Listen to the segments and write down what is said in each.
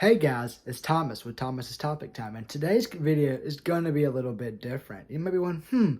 Hey guys, it's Thomas with Thomas's Topic Time, and today's video is going to be a little bit different. You might be wondering,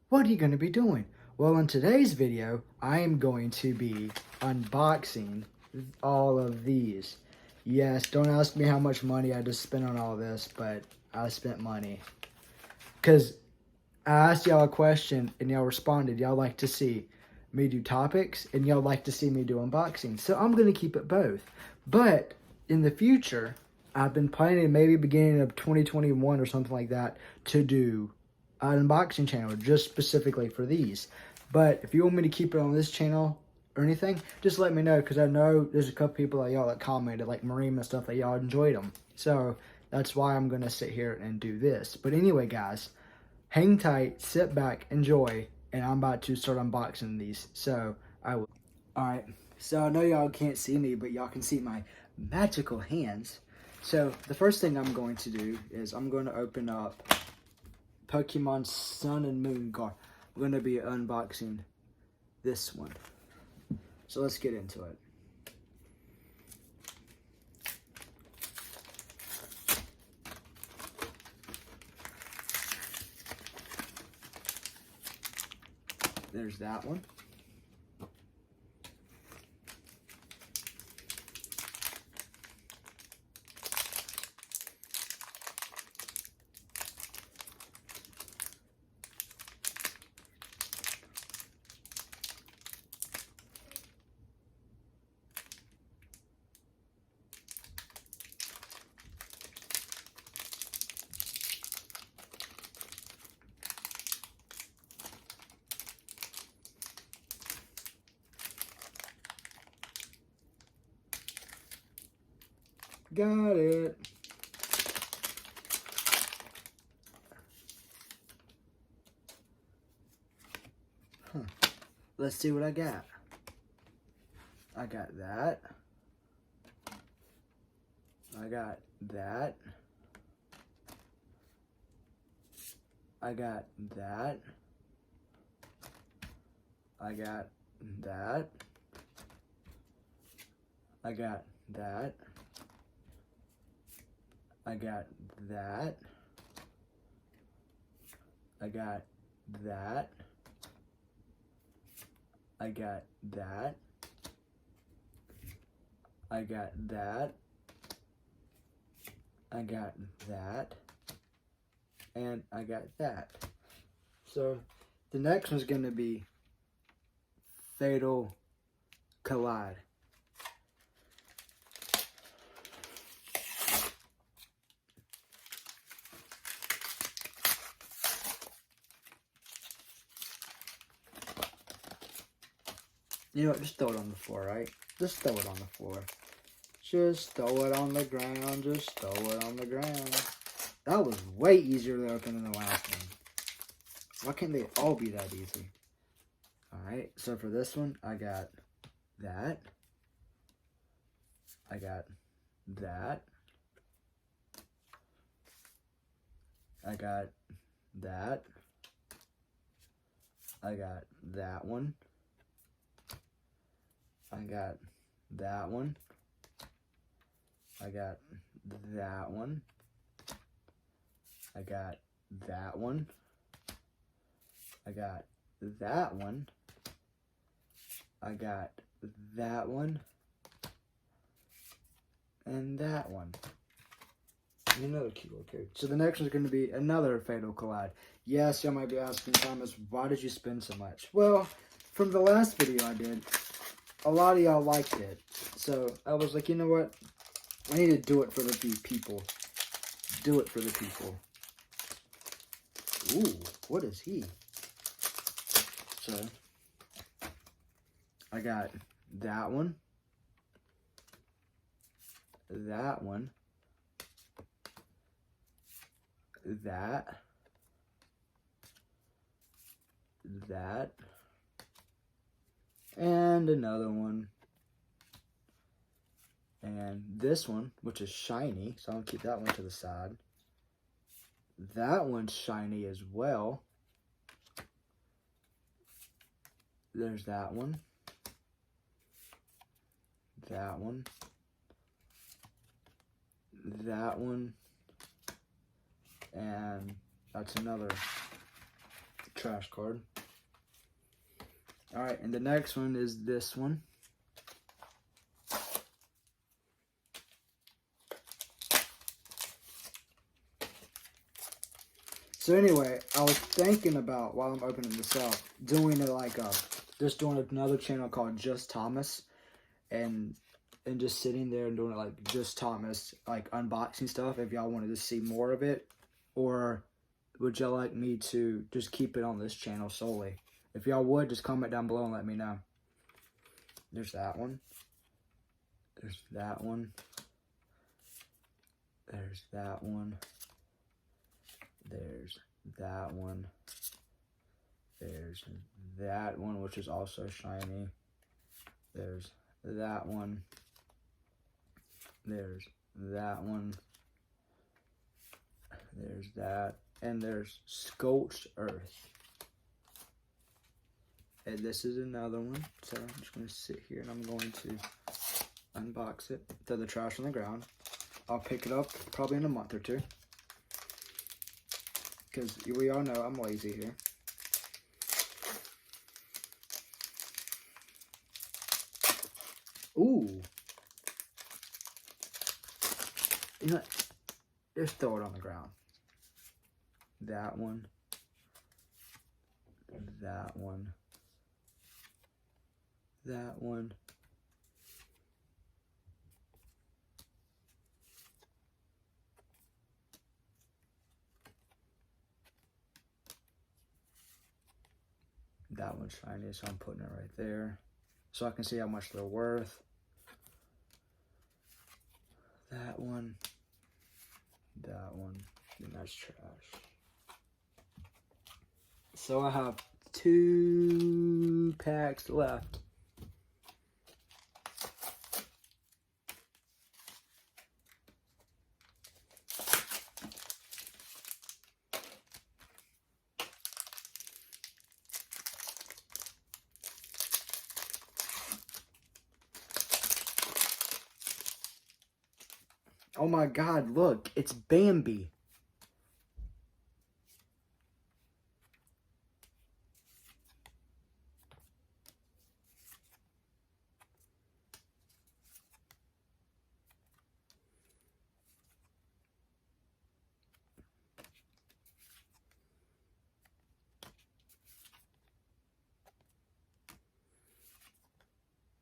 what are you going to be doing? Well, in today's video, I am going to be unboxing all of these. Yes, don't ask me how much money I just spent on all this, but I spent money. Because I asked y'all a question, and y'all responded. Y'all like to see me do topics, and y'all like to see me do unboxing. So I'm going to keep it both. But in the future, I've been planning maybe beginning of 2021 or something like that to do an unboxing channel just specifically for these. But if you want me to keep it on this channel or anything, just let me know, because I know there's a couple people like y'all that commented, like Mareem and stuff, that y'all enjoyed them. So that's why I'm going to sit here and do this. But anyway, guys, hang tight, sit back, enjoy, and I'm about to start unboxing these. So I will. Alright, so I know y'all can't see me, but y'all can see my magical hands. So the first thing I'm going to do is I'm going to open up Pokemon Sun and Moon card. I'm going to be unboxing this one. So let's get into it. There's that one. Got it. Let's see what I got. I got that. I got that. I got that. I got that. I got that. I got that. I got that. I got that. I got that. I got that. And I got that. So the next one's going to be Fatal Collide. You know what, just throw it on the floor, right? Just throw it on the floor. Just throw it on the ground, just throw it on the ground. That was way easier to open than the last one. Why can't they all be that easy? Alright, so for this one, I got that. I got that. I got that. I got that one. I got that one. I got that one. I got that one. I got that one. I got that one. And that one. And another keyboard code. So the next one's going to be another Fatal Collide. Yes, y'all might be asking, Thomas, why did you spend so much? Well, from the last video I did, a lot of y'all liked it. So I was like, you know what? I need to do it for the people. Do it for the people. Ooh, what is he? So, I got that one. That one. That. That. And another one. And this one, which is shiny, so I'll keep that one to the side. That one's shiny as well. There's that one. That one. that one, and that's another trash card. All right, and the next one is this one. So anyway, I was thinking about, while I'm opening this up, doing it like just doing another channel called Just Thomas, and just sitting there and doing it like Just Thomas, like unboxing stuff. If y'all wanted to see more of it, or would y'all like me to just keep it on this channel solely? If y'all would, just comment down below and let me know. There's that one. There's that one. There's that one. There's that one. There's that one, which is also shiny. There's that one. There's that one. There's that. And there's Scorched Earth. And this is another one. So I'm just going to sit here and I'm going to unbox it. Throw the trash on the ground. I'll pick it up probably in a month or two, because we all know I'm lazy here. Ooh. You know what? Just throw it on the ground. That one. That one. That one. That one's shiny, so I'm putting it right there, so I can see how much they're worth. That one. That one. And that's trash. So I have 2 packs left. Oh my God, look, it's Bambi.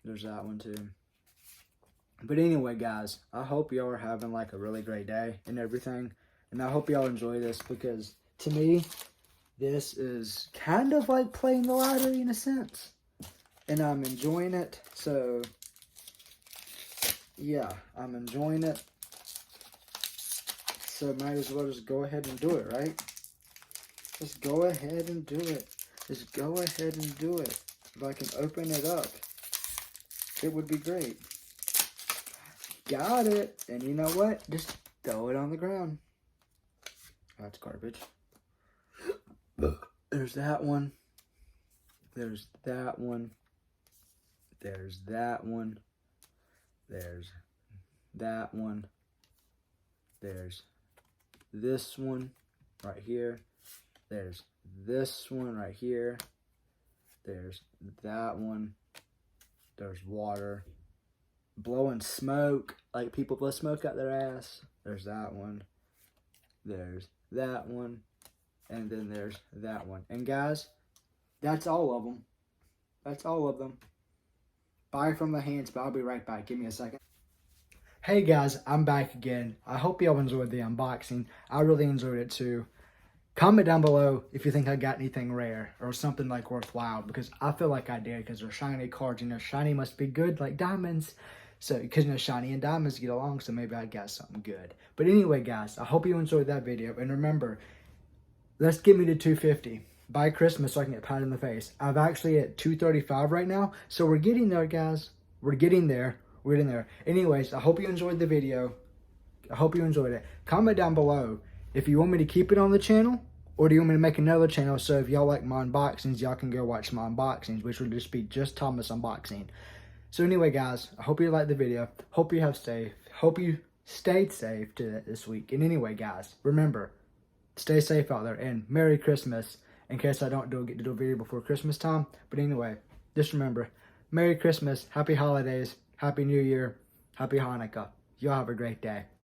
There's that one too. But anyway, guys, I hope y'all are having like a really great day and everything. And I hope y'all enjoy this, because to me, this is kind of like playing the lottery in a sense. And I'm enjoying it. So, yeah, I'm enjoying it. So might as well just go ahead and do it, right? Just go ahead and do it. Just go ahead and do it. If I can open it up, it would be great. Got it. And you know what? Just throw it on the ground. That's garbage. There's that one. There's that one. There's that one. There's that one. There's this one right here. There's this one right here. There's that one. There's water. Blowing smoke, like people blow smoke out their ass. There's that one. There's that one. And then there's that one. And guys, that's all of them. That's all of them. Bye from the hands, but I'll be right back. Give me a second. Hey guys, I'm back again. I hope y'all enjoyed the unboxing. I really enjoyed it too. Comment down below if you think I got anything rare or something like worthwhile, because I feel like I did, because they're shiny cards. You know, shiny must be good like diamonds. So, because, you know, shiny and diamonds get along, so maybe I got something good. But anyway, guys, I hope you enjoyed that video. And remember, let's get me to 250 by Christmas so I can get patted in the face. I'm actually at 235 right now, so we're getting there, guys. We're getting there. We're getting there. Anyways, I hope you enjoyed the video. I hope you enjoyed it. Comment down below if you want me to keep it on the channel, or do you want me to make another channel, so if y'all like my unboxings, y'all can go watch my unboxings, which will just be Just Thomas Unboxing. So anyway, guys, I hope you liked the video. Hope you have safe. Hope you stayed safe this week. And anyway, guys, remember, stay safe out there, and Merry Christmas, in case I don't get to do a video before Christmas time. But anyway, just remember, Merry Christmas, Happy Holidays, Happy New Year, Happy Hanukkah. Y'all have a great day.